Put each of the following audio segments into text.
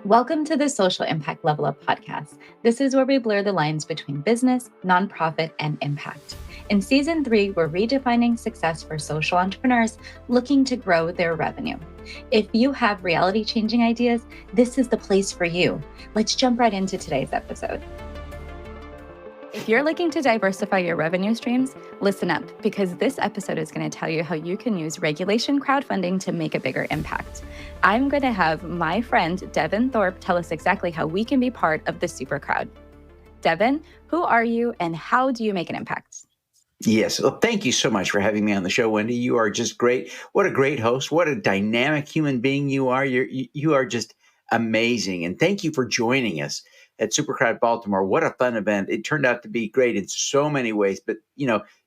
Welcome to the Social Impact Level Up podcast. This is where we blur the lines between business, nonprofit, and impact. In season 3, we're redefining success for social entrepreneurs looking to grow their revenue. If you have reality-changing ideas, this is the place for you. Let's jump right into today's episode. If you're looking to diversify your revenue streams, listen up, because this episode is going to tell you how you can use regulation crowdfunding to make a bigger impact. I'm going to have my friend Devin Thorpe tell us exactly how we can be part of the super crowd. Devin, who are you and how do you make an impact? Yes. Well, thank you so much for having me on the show, Wendie. You are just great. What a great host. What a dynamic human being you are. You are just amazing. And thank you for joining us at Supercrowd Baltimore. What a fun event. It turned out to be great in so many ways, but,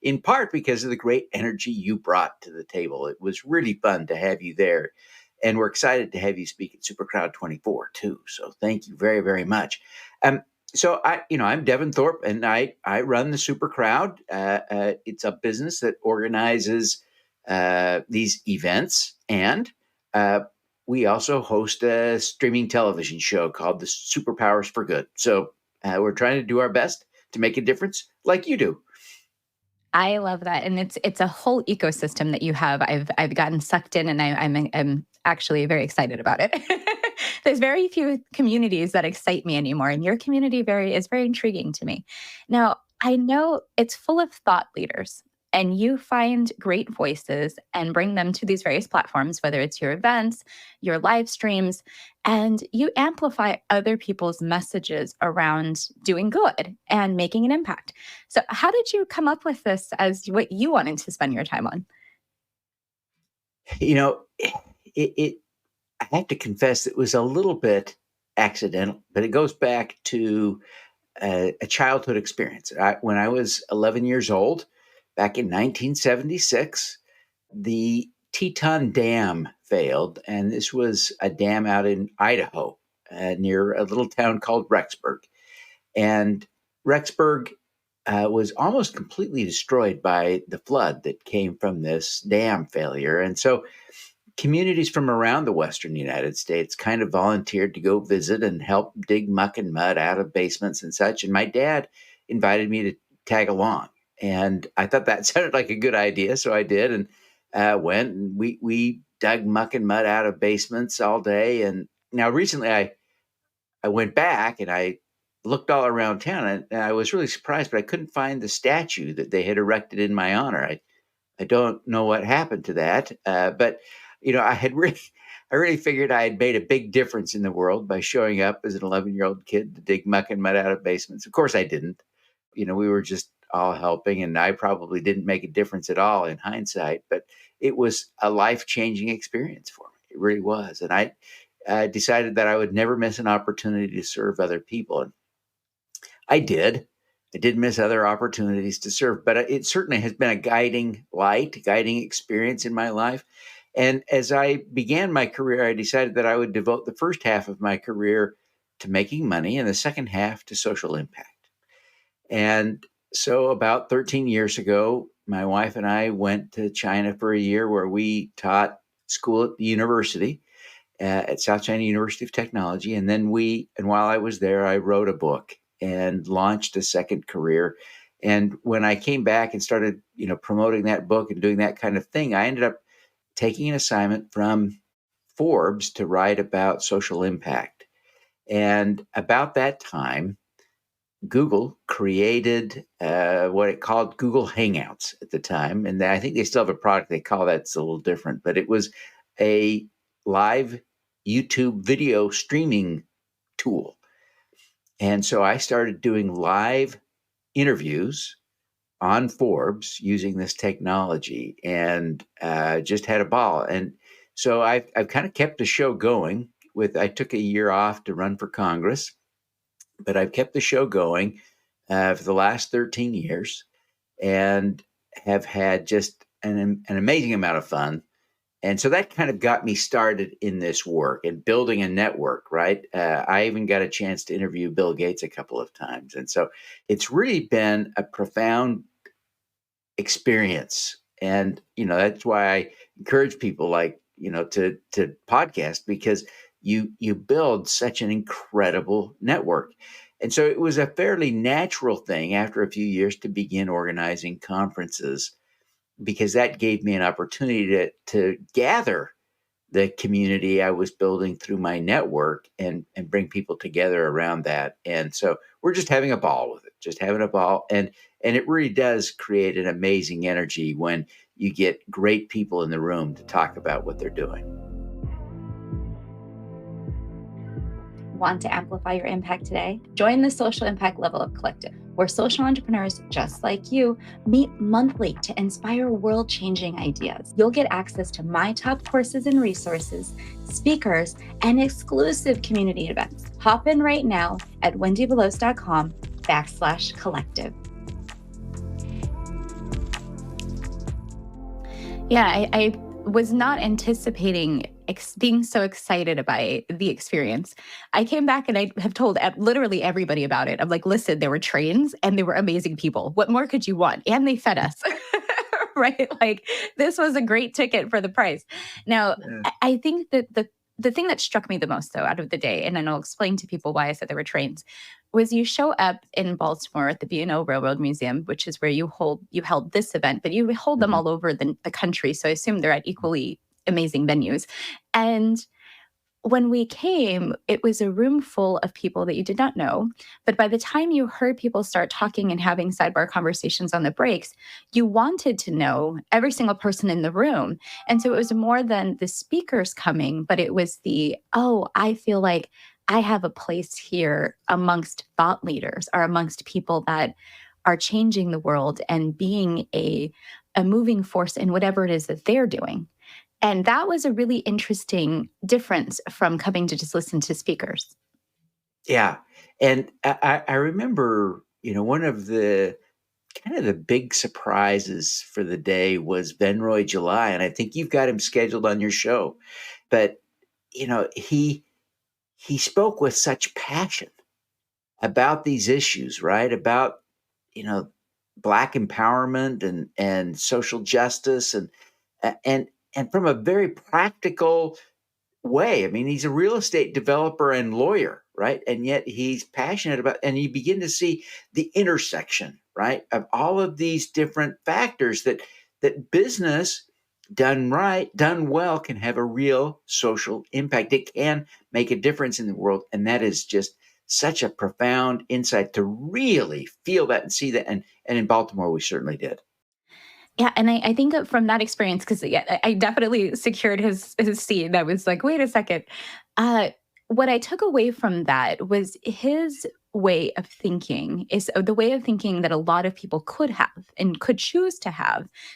in part because of the great energy you brought to the table. It was really fun to have you there. And we're excited to have you speak at Supercrowd 24 too. So thank you very, very much. So I'm Devin Thorpe, and I run the Super Crowd. It's a business that organizes these events, and we also host a streaming television show called the Superpowers for Good. So we're trying to do our best to make a difference, like you do. I love that, and it's a whole ecosystem that you have. I've gotten sucked in, and I'm actually very excited about it. There's very few communities that excite me anymore, and your community is very intriguing to me. Now, I know it's full of thought leaders, and you find great voices and bring them to these various platforms, whether it's your events, your live streams, and you amplify other people's messages around doing good and making an impact. So how did you come up with this as what you wanted to spend your time on? I have to confess it was a little bit accidental, but it goes back to a childhood experience. When I was 11 years old, back in 1976, the Teton Dam failed, and this was a dam out in Idaho near a little town called Rexburg. And Rexburg was almost completely destroyed by the flood that came from this dam failure. And so communities from around the Western United States kind of volunteered to go visit and help dig muck and mud out of basements and such. And my dad invited me to tag along. And I thought that sounded like a good idea. So I did, and went, and we dug muck and mud out of basements all day. And now recently I went back and I looked all around town, and I was really surprised, but I couldn't find the statue that they had erected in my honor. I don't know what happened to that, but I really figured I had made a big difference in the world by showing up as an 11-year-old kid to dig muck and mud out of basements. Of course I didn't. We were just all helping, and I probably didn't make a difference at all in hindsight, but it was a life-changing experience for me. It really was. And I decided that I would never miss an opportunity to serve other people. And I did. I did miss other opportunities to serve, but it certainly has been a guiding experience in my life. And as I began my career, I decided that I would devote the first half of my career to making money and the second half to social impact. And so about 13 years ago, my wife and I went to China for a year where we taught school at the university, at South China University of Technology. And while I was there, I wrote a book and launched a second career. And when I came back and started, promoting that book and doing that kind of thing, I ended up taking an assignment from Forbes to write about social impact. And about that time, Google created what it called Google Hangouts at the time. And I think they still have a product they call that. It's a little different, but it was a live YouTube video streaming tool. And so I started doing live interviews on Forbes using this technology, and just had a ball. And so I've kind of kept the show going I took a year off to run for Congress, but I've kept the show going for the last 13 years and have had just an amazing amount of fun. And so that kind of got me started in this work and building a network, right? I even got a chance to interview Bill Gates a couple of times. And so it's really been a profound experience. And, that's why I encourage people to podcast, because you build such an incredible network. And so it was a fairly natural thing after a few years to begin organizing conferences, because that gave me an opportunity to gather the community I was building through my network and bring people together around that. And so we're just having a ball with it, just having a ball. And it really does create an amazing energy when you get great people in the room to talk about what they're doing. Want to amplify your impact today? Join the Social Impact Level Up Collective, where social entrepreneurs just like you meet monthly to inspire world-changing ideas. You'll get access to my top courses and resources, speakers, and exclusive community events. Hop in right now at wendiebelos.com/collective. Yeah, I was not anticipating being so excited about the experience. I came back and I have told literally everybody about it. I'm like, listen, there were trains and they were amazing people. What more could you want? And they fed us, right? Like, this was a great ticket for the price. Now, Yeah. I think that the thing that struck me the most, though, out of the day, and then I'll explain to people why I said there were trains, was you show up in Baltimore at the B&O Railroad Museum, which is where you held this event, but you hold them Mhm. all over the country. So I assume they're at equally amazing venues. And when we came, it was a room full of people that you did not know. But by the time you heard people start talking and having sidebar conversations on the breaks, you wanted to know every single person in the room. And so it was more than the speakers coming, but it was I feel like I have a place here amongst thought leaders or amongst people that are changing the world and being a moving force in whatever it is that they're doing. And that was a really interesting difference from coming to just listen to speakers. Yeah. And I remember, one of the kind of the big surprises for the day was Venroy July. And I think you've got him scheduled on your show. But, he spoke with such passion about these issues, right? About, you know, Black empowerment and social justice and and from a very practical way. I mean, he's a real estate developer and lawyer, right? And yet he's passionate about, and you begin to see the intersection, right, of all of these different factors that business done right, done well, can have a real social impact. It can make a difference in the world, and that is just such a profound insight to really feel that and see that. And in Baltimore, we certainly did. Yeah, and I think that from that experience, because I definitely secured his seat. That was like, wait a second. Uh, what I took away from that was his way of thinking is the way of thinking that a lot of people could have and could choose to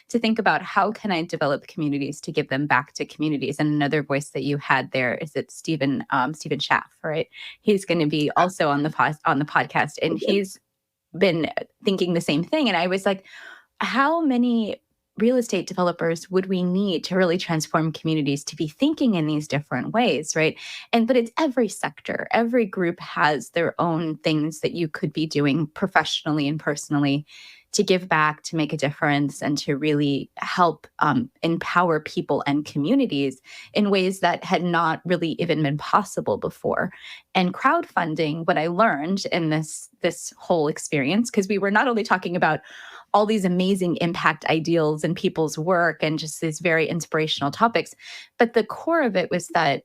think about how can I develop communities to give them back to communities. And another voice that you had there is that Stephen Schaff, right? He's going to be also on the podcast, and he's been thinking the same thing. And I was like, how many real estate developers would we need to really transform communities to be thinking in these different ways, right? But it's every sector, every group has their own things that you could be doing professionally and personally to give back, to make a difference, and to really help empower people and communities in ways that had not really even been possible before. And crowdfunding, what I learned in this whole experience, because we were not only talking about all these amazing impact ideals in people's work and just these very inspirational topics, but the core of it was that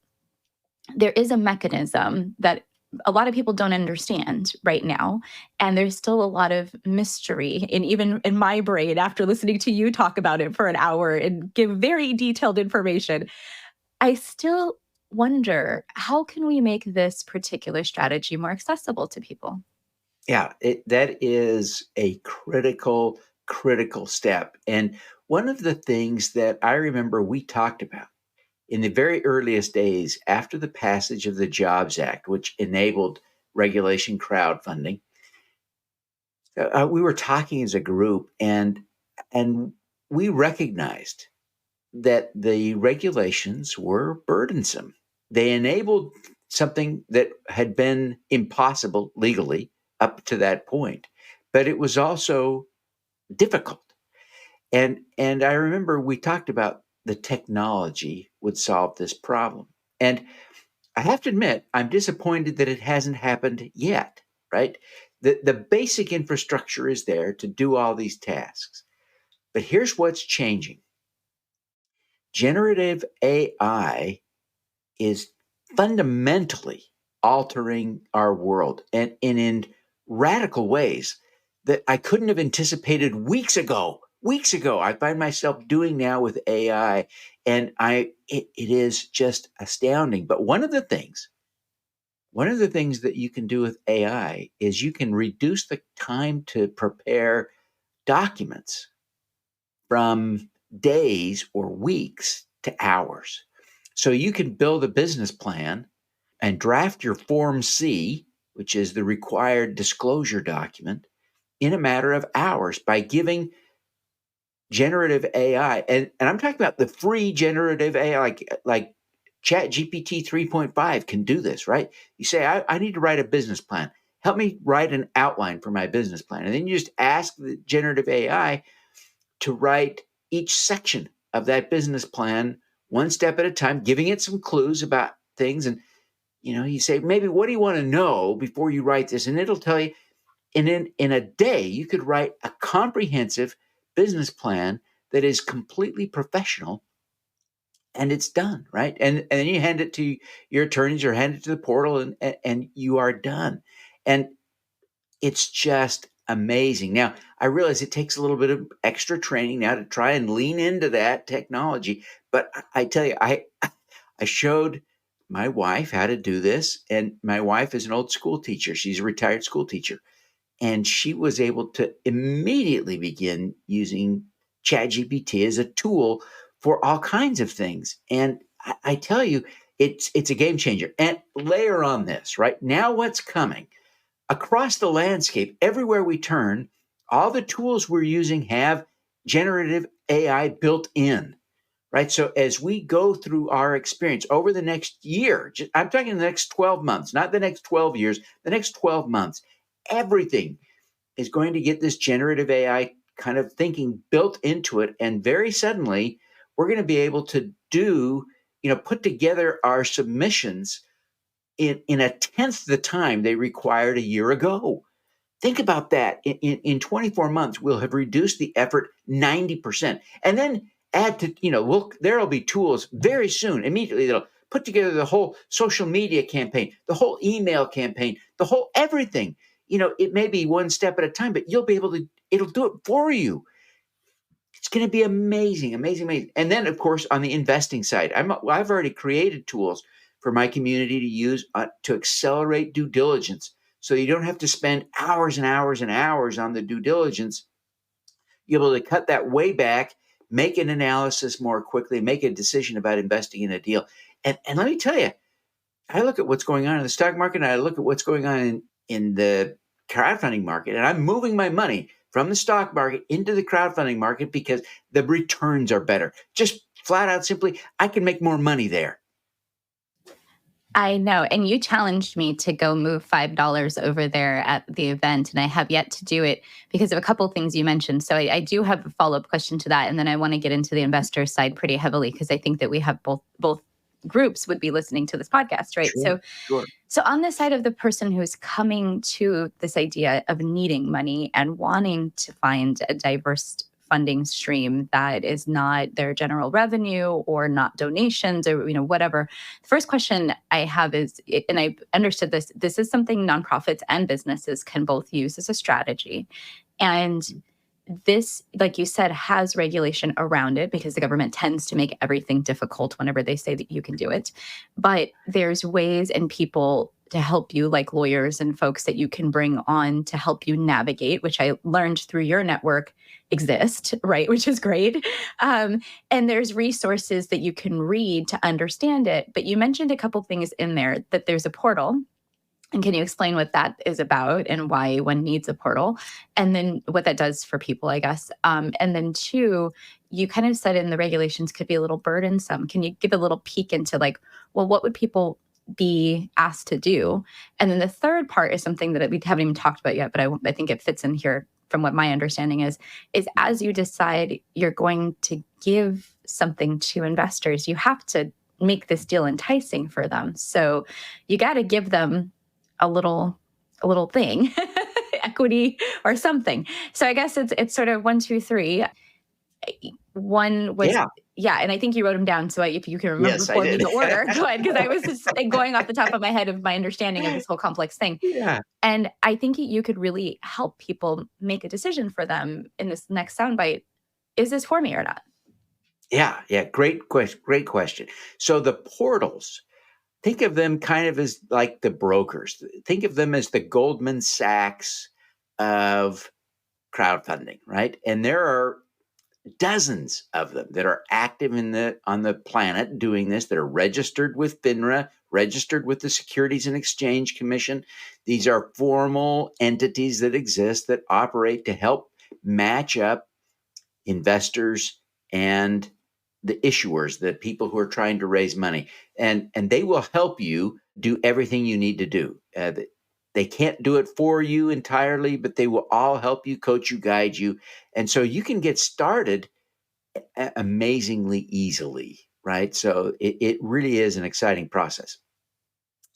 there is a mechanism that a lot of people don't understand right now. And there's still a lot of mystery. And even in my brain, after listening to you talk about it for an hour and give very detailed information, I still wonder, how can we make this particular strategy more accessible to people? Yeah, that is a critical step. And one of the things that I remember we talked about in the very earliest days after the passage of the Jobs Act, which enabled regulation crowdfunding, we were talking as a group, and we recognized that the regulations were burdensome. They enabled something that had been impossible legally up to that point, but it was also difficult. And I remember we talked about the technology would solve this problem. And I have to admit, I'm disappointed that it hasn't happened yet, right? The basic infrastructure is there to do all these tasks. But here's what's changing. Generative AI is fundamentally altering our world and in radical ways that I couldn't have anticipated weeks ago. Weeks ago, I find myself doing now with AI, and it is just astounding. But one of the things that you can do with AI is you can reduce the time to prepare documents from days or weeks to hours. So you can build a business plan and draft your Form C, which is the required disclosure document, in a matter of hours by giving generative AI, and I'm talking about the free generative AI, like Chat GPT 3.5 can do this, right? You say, I need to write a business plan. Help me write an outline for my business plan. And then you just ask the generative AI to write each section of that business plan one step at a time, giving it some clues about things. And, you say, maybe what do you want to know before you write this? And it'll tell you, and in a day, you could write a comprehensive business plan that is completely professional, and it's done, right? And then you hand it to your attorneys or hand it to the portal, and you are done. And it's just amazing. Now, I realize it takes a little bit of extra training now to try and lean into that technology. But I tell you, I showed my wife how to do this. And my wife is an old school teacher. She's a retired school teacher. And she was able to immediately begin using ChatGPT as a tool for all kinds of things. And I tell you, it's a game changer. And layer on this, right? Now what's coming? Across the landscape, everywhere we turn, all the tools we're using have generative AI built in, right? So as we go through our experience over the next year, I'm talking the next 12 months, not the next 12 years, the next 12 months, everything is going to get this generative AI kind of thinking built into it. And very suddenly, we're going to be able to put together our submissions in a tenth the time they required a year ago. Think about that. In 24 months, we'll have reduced the effort 90%. And then add to, there'll be tools very soon, immediately, that'll put together the whole social media campaign, the whole email campaign, the whole everything. It may be one step at a time, but you'll be able to, it'll do it for you. It's going to be amazing, amazing, amazing. And then, of course, on the investing side, I've already created tools for my community to use to accelerate due diligence. So you don't have to spend hours and hours and hours on the due diligence. You're able to cut that way back, make an analysis more quickly, make a decision about investing in a deal. And let me tell you, I look at what's going on in the stock market, and I look at what's going on in the crowdfunding market, and I'm moving my money from the stock market into the crowdfunding market because the returns are better. Just flat out simply, I can make more money there. I know. And you challenged me to go move $5 over there at the event. And I have yet to do it because of a couple of things you mentioned. So I do have a follow-up question to that. And then I want to get into the investor side pretty heavily because I think that we have both groups would be listening to this podcast, right? Sure. So on the side of the person who's coming to this idea of needing money and wanting to find a diverse funding stream that is not their general revenue or not donations or whatever. The first question I have is, and I understood this is something nonprofits and businesses can both use as a strategy. And this, like you said, has regulation around it because the government tends to make everything difficult whenever they say that you can do it. But there's ways and people to help you, like lawyers and folks that you can bring on to help you navigate, which I learned through your network exist, right? Which is great. And there's resources that you can read to understand it. But you mentioned a couple things in there, that there's a portal. And can you explain what that is about and why one needs a portal? And then what that does for people, I guess. And then two, you kind of said in the regulations could be a little burdensome. Can you give a little peek into what would people be asked to do? And then the third part is something that we haven't even talked about yet, but I think it fits in here from what my understanding is as you decide you're going to give something to investors, you have to make this deal enticing for them. So you got to give them a little thing, equity or something. So I guess it's sort of 1, 2, 3. One was, Yeah. yeah, and I think you wrote them down. So if you can remember Yes, I for me did. the order, go ahead, because I was just going off the top of my head of my understanding of this whole complex thing. Yeah. And I think you could really help people make a decision for them in this next soundbite. Is this for me or not? Yeah. Yeah. Great question. Great question. So the portals, think of them kind of as like the brokers. Think of them as the Goldman Sachs of crowdfunding, right? And there are dozens of them that are active on the planet doing this, that are registered with FINRA, registered with the Securities and Exchange Commission. These are formal entities that exist that operate to help match up investors and the issuers, the people who are trying to raise money, and they will help you do everything you need to do. They can't do it for you entirely, but they will all help you, coach you, guide you, and so you can get started amazingly easily, right? So it really is an exciting process.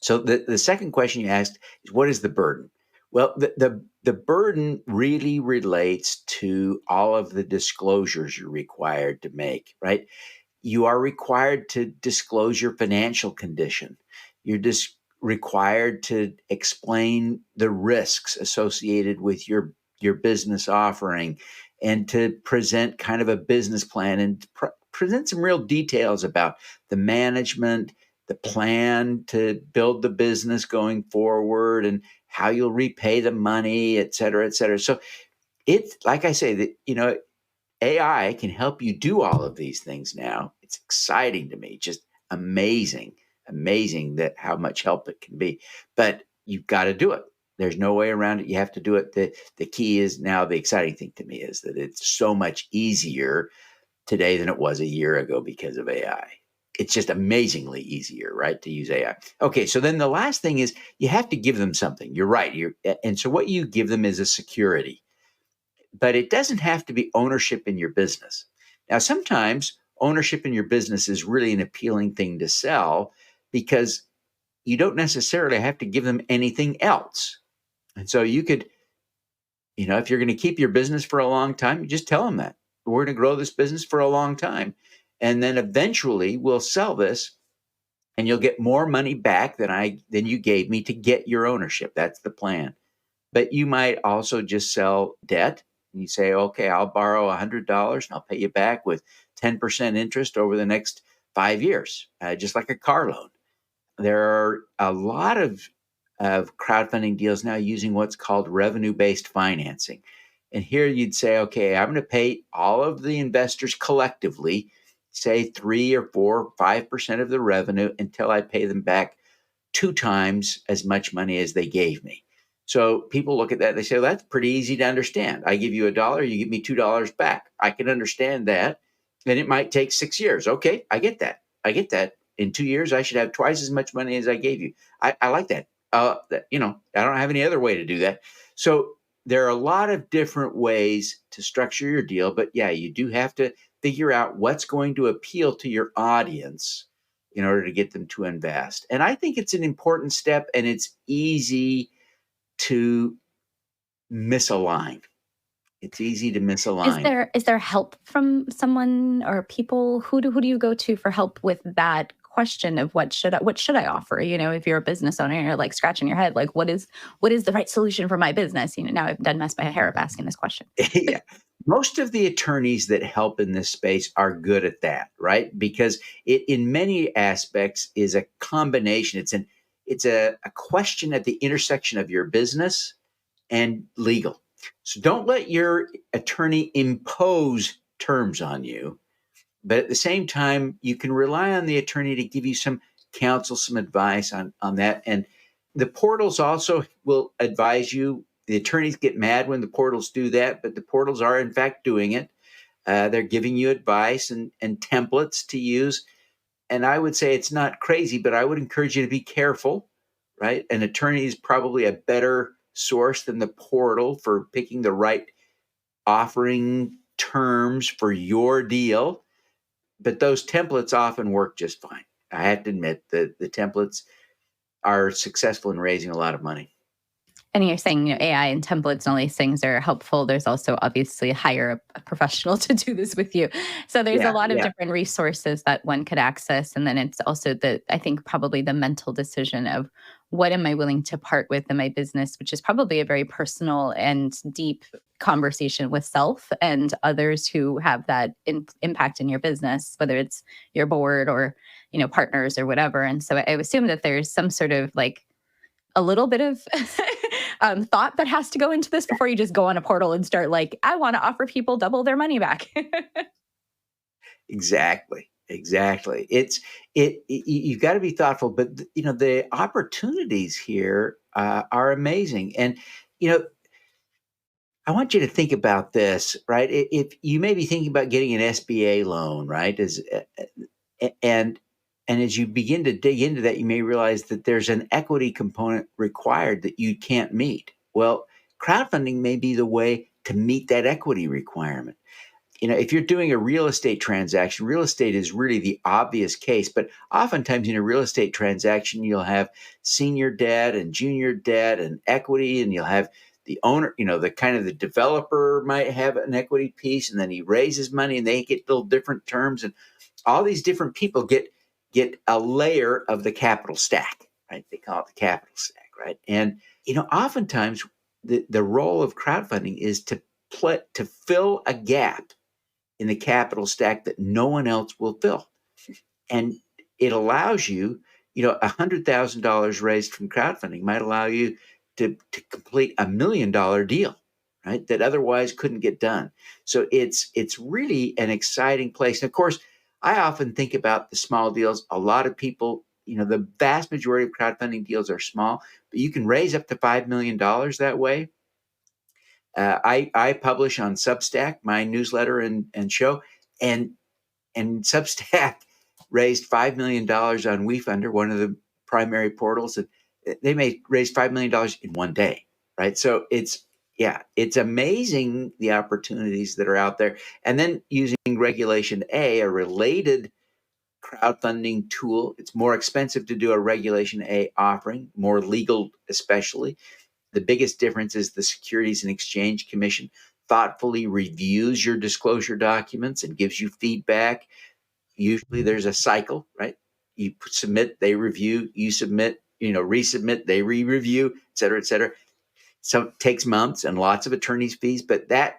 So the second question you asked is, what is the burden? Well, the burden really relates to all of the disclosures you're required to make, right? You are required to disclose your financial condition. You're just required to explain the risks associated with your business offering, and to present kind of a business plan, and present some real details about the management, the plan to build the business going forward, and how you'll repay the money, et cetera, et cetera. So it's like I say that, AI can help you do all of these things now. It's exciting to me, just amazing, amazing that how much help it can be. But you've got to do it. There's no way around it. You have to do it. The key is now, the exciting thing to me is that it's so much easier today than it was a year ago because of AI. It's just amazingly easier, right, to use AI. Okay, so then the last thing is you have to give them something. You're right. And so what you give them is a security, but it doesn't have to be ownership in your business. Now, sometimes ownership in your business is really an appealing thing to sell because you don't necessarily have to give them anything else. And so you could, if you're going to keep your business for a long time, you just tell them that we're going to grow this business for a long time. And then eventually we'll sell this and you'll get more money back than you gave me to get your ownership. That's the plan. But you might also just sell debt. You say, okay, I'll borrow $100 and I'll pay you back with 10% interest over the next 5 years, just like a car loan. There are a lot of crowdfunding deals now using what's called revenue-based financing. And here you'd say, okay, I'm going to pay all of the investors collectively, say 3 or 4 or 5% of the revenue, until I pay them back 2 times as much money as they gave me. So people look at that, they say, well, that's pretty easy to understand. I give you $1, you give me $2 back. I can understand that. And it might take 6 years. Okay, I get that. I get that. In 2 years, I should have twice as much money as I gave you. I like that. I don't have any other way to do that. So there are a lot of different ways to structure your deal. But yeah, you do have to figure out what's going to appeal to your audience in order to get them to invest. And I think it's an important step, and it's easy to misalign. It's easy to misalign. Is there help from someone or people? Who do you go to for help with that question of what should I offer? If you're a business owner, you're like scratching your head, like what is the right solution for my business? Now I've done mess my hair up asking this question. Yeah. Most of the attorneys that help in this space are good at that, right? Because it, in many aspects, is a combination. It's a question at the intersection of your business and legal. So don't let your attorney impose terms on you. But at the same time, you can rely on the attorney to give you some counsel, some advice on that. And the portals also will advise you. The attorneys get mad when the portals do that, but the portals are, in fact, doing it. They're giving you advice and templates to use. And I would say it's not crazy, but I would encourage you to be careful, right? An attorney is probably a better source than the portal for picking the right offering terms for your deal. But those templates often work just fine. I have to admit that the templates are successful in raising a lot of money. And you're saying, AI and templates and all these things are helpful. There's also obviously hire a professional to do this with you. So there's a Yeah, lot of yeah. different resources that one could access. And then it's also I think probably the mental decision of what am I willing to part with in my business, which is probably a very personal and deep conversation with self and others who have that impact in your business, whether it's your board or, partners or whatever. And so I assume that there's some sort of like a little bit of thought that has to go into this before you just go on a portal and start like, I want to offer people double their money back. Exactly. Exactly. You've got to be thoughtful, but the opportunities here are amazing. And you know, I want you to think about this, right? If you may be thinking about getting an SBA loan, right? And and as you begin to dig into that, you may realize that there's an equity component required that you can't meet. Well, crowdfunding may be the way to meet that equity requirement. If you're doing a real estate transaction, real estate is really the obvious case, but oftentimes in a real estate transaction, you'll have senior debt and junior debt and equity, and you'll have the owner, the kind of the developer might have an equity piece, and then he raises money and they get little different terms, and all these different people get a layer of the capital stack, right? They call it the capital stack, right? And oftentimes the role of crowdfunding is to fill a gap in the capital stack that no one else will fill. And it allows you, $100,000 raised from crowdfunding might allow you to complete $1 million deal, right? That otherwise couldn't get done. So it's really an exciting place. And of course, I often think about the small deals. A lot of people, the vast majority of crowdfunding deals are small, but you can raise up to $5 million that way. I publish on Substack, my newsletter and show, and Substack raised $5 million on WeFunder, one of the primary portals, and they may raise $5 million in one day, right? So it's amazing the opportunities that are out there. And then using Regulation A, a related crowdfunding tool, it's more expensive to do a Regulation A offering, more legal especially. The biggest difference is the Securities and Exchange Commission thoughtfully reviews your disclosure documents and gives you feedback. Usually there's a cycle, right? You submit, they review, you submit, resubmit, they re-review, et cetera, et cetera. So it takes months and lots of attorney's fees, but that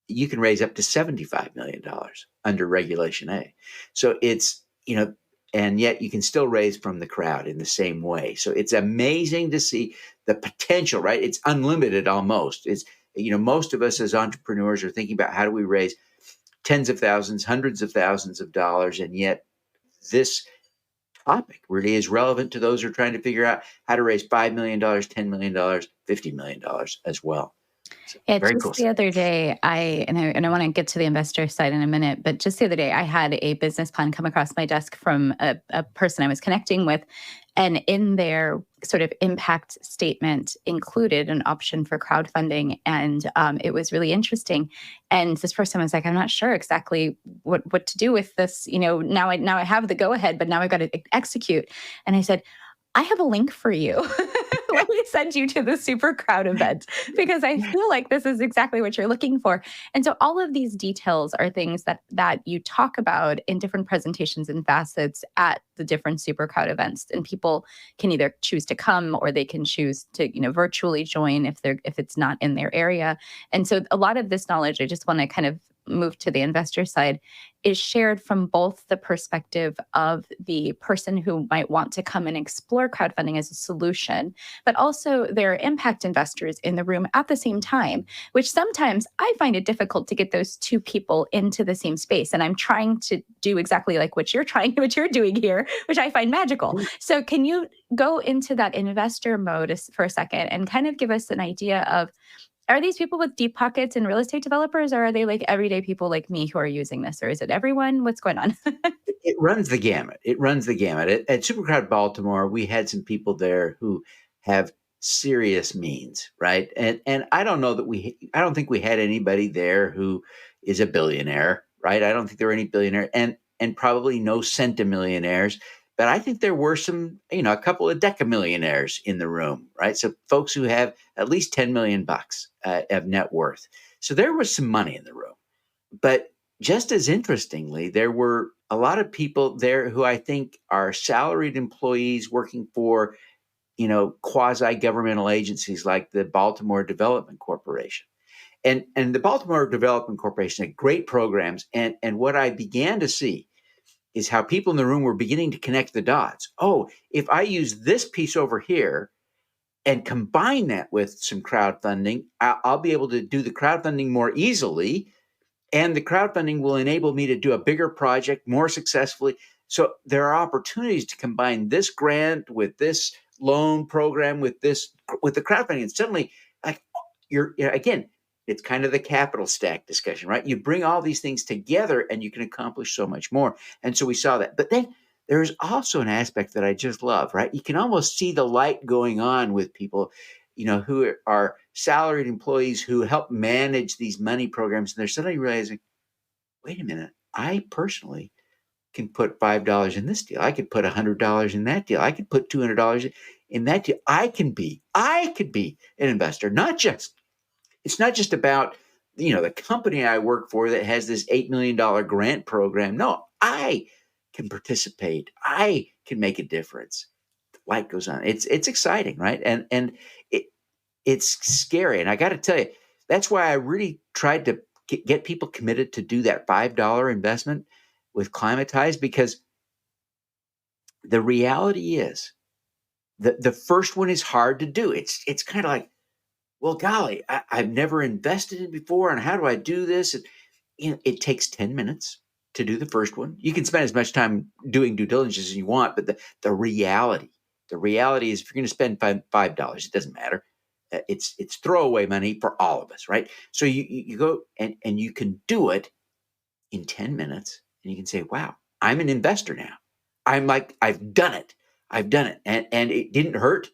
you can raise up to $75 million under Regulation A. So it's, and yet you can still raise from the crowd in the same way. So it's amazing to see the potential, right? It's unlimited almost. It's, most of us as entrepreneurs are thinking about how do we raise tens of thousands, hundreds of thousands of dollars. And yet this topic really is relevant to those who are trying to figure out how to raise $5 million, $10 million, $50 million as well. So, Yeah, very just cool the stuff. other day, I want to get to the investor side in a minute, but just the other day, I had a business plan come across my desk from a person I was connecting with, and in their sort of impact statement included an option for crowdfunding, and it was really interesting. And this person was like, "I'm not sure exactly what to do with this. Now I have the go ahead, but now I've got to execute." And I said, I have a link for you. Let me send you to the Super Crowd event because I feel like this is exactly what you're looking for. And so all of these details are things that you talk about in different presentations and facets at the different Super Crowd events. And people can either choose to come or they can choose to, virtually join if it's not in their area. And so a lot of this knowledge, I just want to kind of move to the investor side, is shared from both the perspective of the person who might want to come and explore crowdfunding as a solution, but also there are impact investors in the room at the same time, which sometimes I find it difficult to get those two people into the same space. And I'm trying to do exactly like what you're doing here, which I find magical. So can you go into that investor mode for a second and kind of give us an idea of, are these people with deep pockets and real estate developers, or are they like everyday people like me who are using this? Or is it everyone? What's going on? It runs the gamut. It runs the gamut. At Supercrowd Baltimore, we had some people there who have serious means, right? And I don't know that I don't think we had anybody there who is a billionaire, right? I don't think there were any billionaire. And and probably no centimillionaires. But I think there were some, a couple of decamillionaires in the room, right? So folks who have at least 10 million bucks of net worth. So there was some money in the room. But just as interestingly, there were a lot of people there who I think are salaried employees working for, quasi-governmental agencies like the Baltimore Development Corporation. And the Baltimore Development Corporation had great programs. And what I began to see is how people in the room were beginning to connect the dots. Oh, if I use this piece over here and combine that with some crowdfunding, I'll be able to do the crowdfunding more easily. And the crowdfunding will enable me to do a bigger project more successfully. So there are opportunities to combine this grant with this loan program with the crowdfunding. And suddenly, like again, it's kind of the capital stack discussion, right? You bring all these things together and you can accomplish so much more. And so we saw that. But then there's also an aspect that I just love, right? You can almost see the light going on with people, who are salaried employees who help manage these money programs. And they're suddenly realizing, wait a minute, I personally can put $5 in this deal. I could put $100 in that deal. I could put $200 in that deal. I could be an investor, it's not just about, the company I work for that has this $8 million grant program. No, I can participate. I can make a difference. The light goes on. It's exciting, right? And it's scary. And I got to tell you, that's why I really tried to get people committed to do that $5 investment with Climatize, because the reality is that the first one is hard to do. It's kind of like, well, golly, I've never invested in before, and how do I do this? And it takes 10 minutes to do the first one. You can spend as much time doing due diligence as you want, but the reality is, if you're going to spend $5, it doesn't matter. It's throwaway money for all of us, right? So you go and you can do it in 10 minutes, and you can say, wow, I'm an investor now. I'm like, I've done it, and it didn't hurt.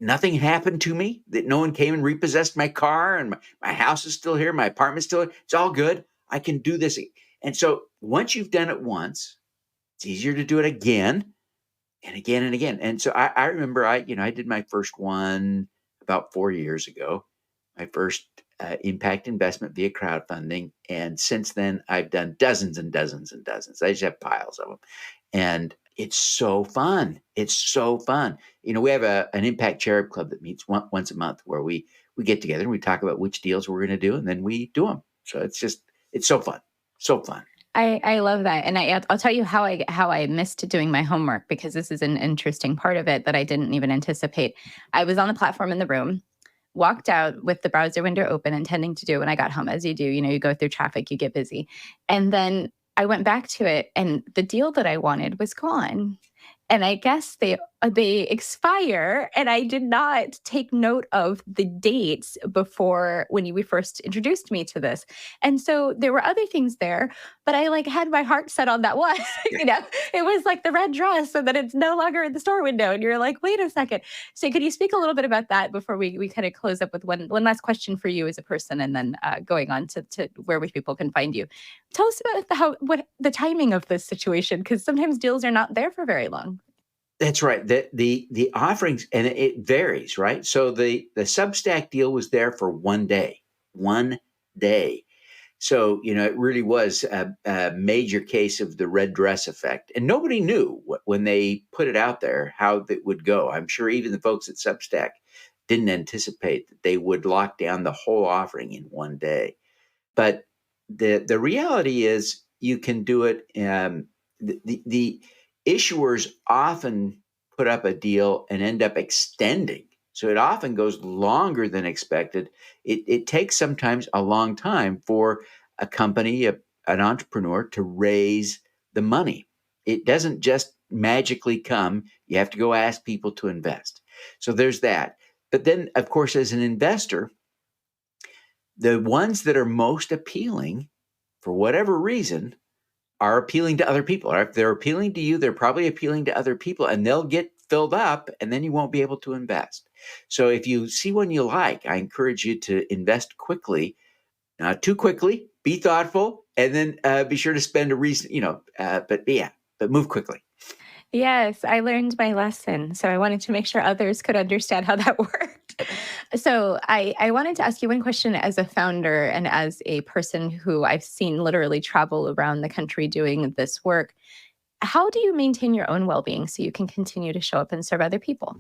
Nothing happened to me, that no one came and repossessed my car, and my house is still here. My apartment's still here. It's all good. I can do this. And so once you've done it once, it's easier to do it again and again and again. And so I remember I did my first one about 4 years ago, my first impact investment via crowdfunding. And since then, I've done dozens and dozens and dozens. I just have piles of them. And it's so fun. It's so fun. We have an impact cherub club that meets once a month, where we get together and we talk about which deals we're going to do, and then we do them. So it's so fun. So fun. I love that. And I'll tell you how I missed doing my homework, because this is an interesting part of it that I didn't even anticipate. I was on the platform in the room, walked out with the browser window open, intending to do when I got home, as you do. You go through traffic, you get busy. And then I went back to it, and the deal that I wanted was gone. And I guess they expire, and I did not take note of the dates before when you first introduced me to this. And so there were other things there, but I had my heart set on that one. It was like the red dress, so that it's no longer in the store window. And you're like, wait a second. So could you speak a little bit about that before we kind of close up with one last question for you as a person, and then going on to where people can find you. Tell us about what the timing of this situation, because sometimes deals are not there for very long. That's right. The offerings, and it varies, right? So the Substack deal was there for 1 day. 1 day. So, it really was a major case of the red dress effect. And nobody knew when they put it out there how it would go. I'm sure even the folks at Substack didn't anticipate that they would lock down the whole offering in 1 day. But the reality is, you can do it. The issuers often put up a deal and end up extending. So it often goes longer than expected. It takes sometimes a long time for a company, an entrepreneur, to raise the money. It doesn't just magically come. You have to go ask people to invest. So there's that. But then, of course, as an investor, the ones that are most appealing, for whatever reason, are appealing to other people. Or if they're appealing to you, they're probably appealing to other people, and they'll get filled up, and then you won't be able to invest. So if you see one you like, I encourage you to invest quickly, not too quickly. Be thoughtful. And then be sure to spend a reason, but move quickly. Yes, I learned my lesson. So I wanted to make sure others could understand how that worked. So I wanted to ask you one question as a founder and as a person who I've seen literally travel around the country doing this work. How do you maintain your own well-being so you can continue to show up and serve other people?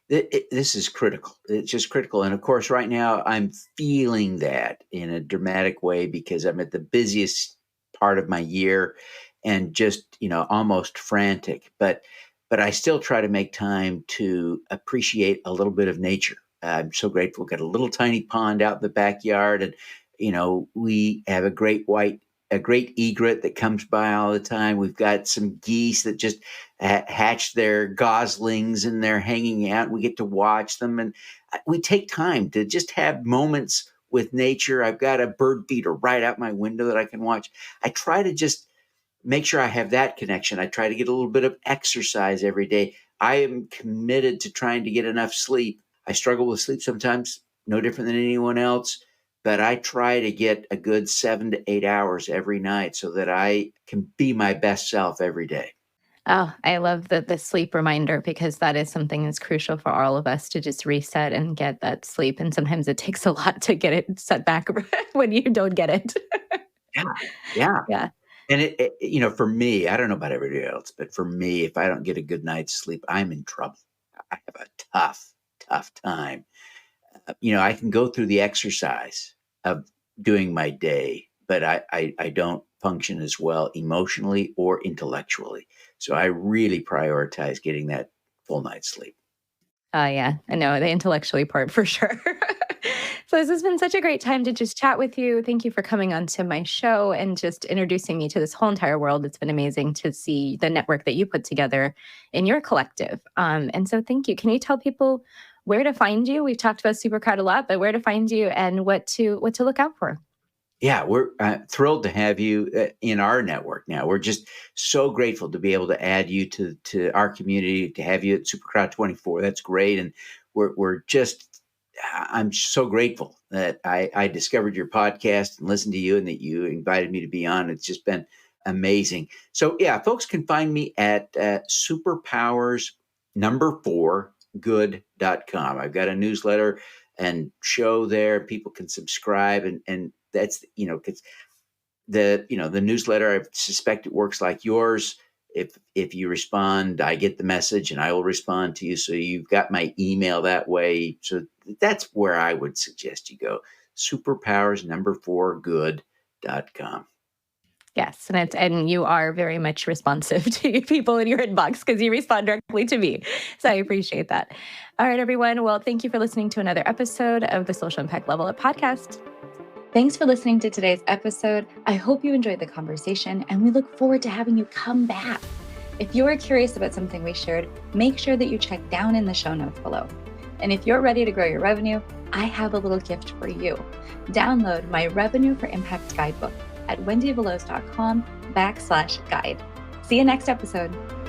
This is critical. It's just critical. And of course, right now, I'm feeling that in a dramatic way because I'm at the busiest part of my year and just, almost frantic. But I still try to make time to appreciate a little bit of nature. I'm so grateful. We've got a little tiny pond out in the backyard, and we have a great egret that comes by all the time. We've got some geese that just hatch their goslings and they're hanging out. We get to watch them, and we take time to just have moments with nature. I've got a bird feeder right out my window that I can watch. I try to just make sure I have that connection. I try to get a little bit of exercise every day. I am committed to trying to get enough sleep. I struggle with sleep sometimes, no different than anyone else, but I try to get a good 7 to 8 hours every night so that I can be my best self every day. Oh, I love the sleep reminder because that is something that's crucial for all of us to just reset and get that sleep. And sometimes it takes a lot to get it set back when you don't get it. Yeah, yeah. Yeah. And for me, I don't know about everybody else, but for me, if I don't get a good night's sleep, I'm in trouble. I have a tough, tough time. I can go through the exercise of doing my day, but I don't function as well emotionally or intellectually. So I really prioritize getting that full night's sleep. Yeah, I know the intellectually part for sure. So this has been such a great time to just chat with you. Thank you for coming onto my show and just introducing me to this whole entire world. It's been amazing to see the network that you put together in your collective. And so thank you. Can you tell people where to find you? We've talked about Supercrowd a lot, but where to find you and what to look out for? Yeah, we're thrilled to have you in our network now. We're just so grateful to be able to add you to our community, to have you at Supercrowd 24. That's great. And I'm so grateful that I discovered your podcast and listened to you and that you invited me to be on. It's just been amazing. So yeah, folks can find me at Superpowers number 4 good.com. I've got a newsletter and show there. People can subscribe and that's, because the newsletter, I suspect it works like yours. If you respond, I get the message and I will respond to you. So you've got my email that way. So that's where I would suggest you go. Superpowers number 4 good.com. Yes, and you are very much responsive to people in your inbox because you respond directly to me. So I appreciate that. All right, everyone. Well, thank you for listening to another episode of the Social Impact Level Up podcast. Thanks for listening to today's episode. I hope you enjoyed the conversation, and we look forward to having you come back. If you are curious about something we shared, make sure that you check down in the show notes below. And if you're ready to grow your revenue, I have a little gift for you. Download my Revenue for Impact guidebook at wendieveloz.com/guide. See you next episode.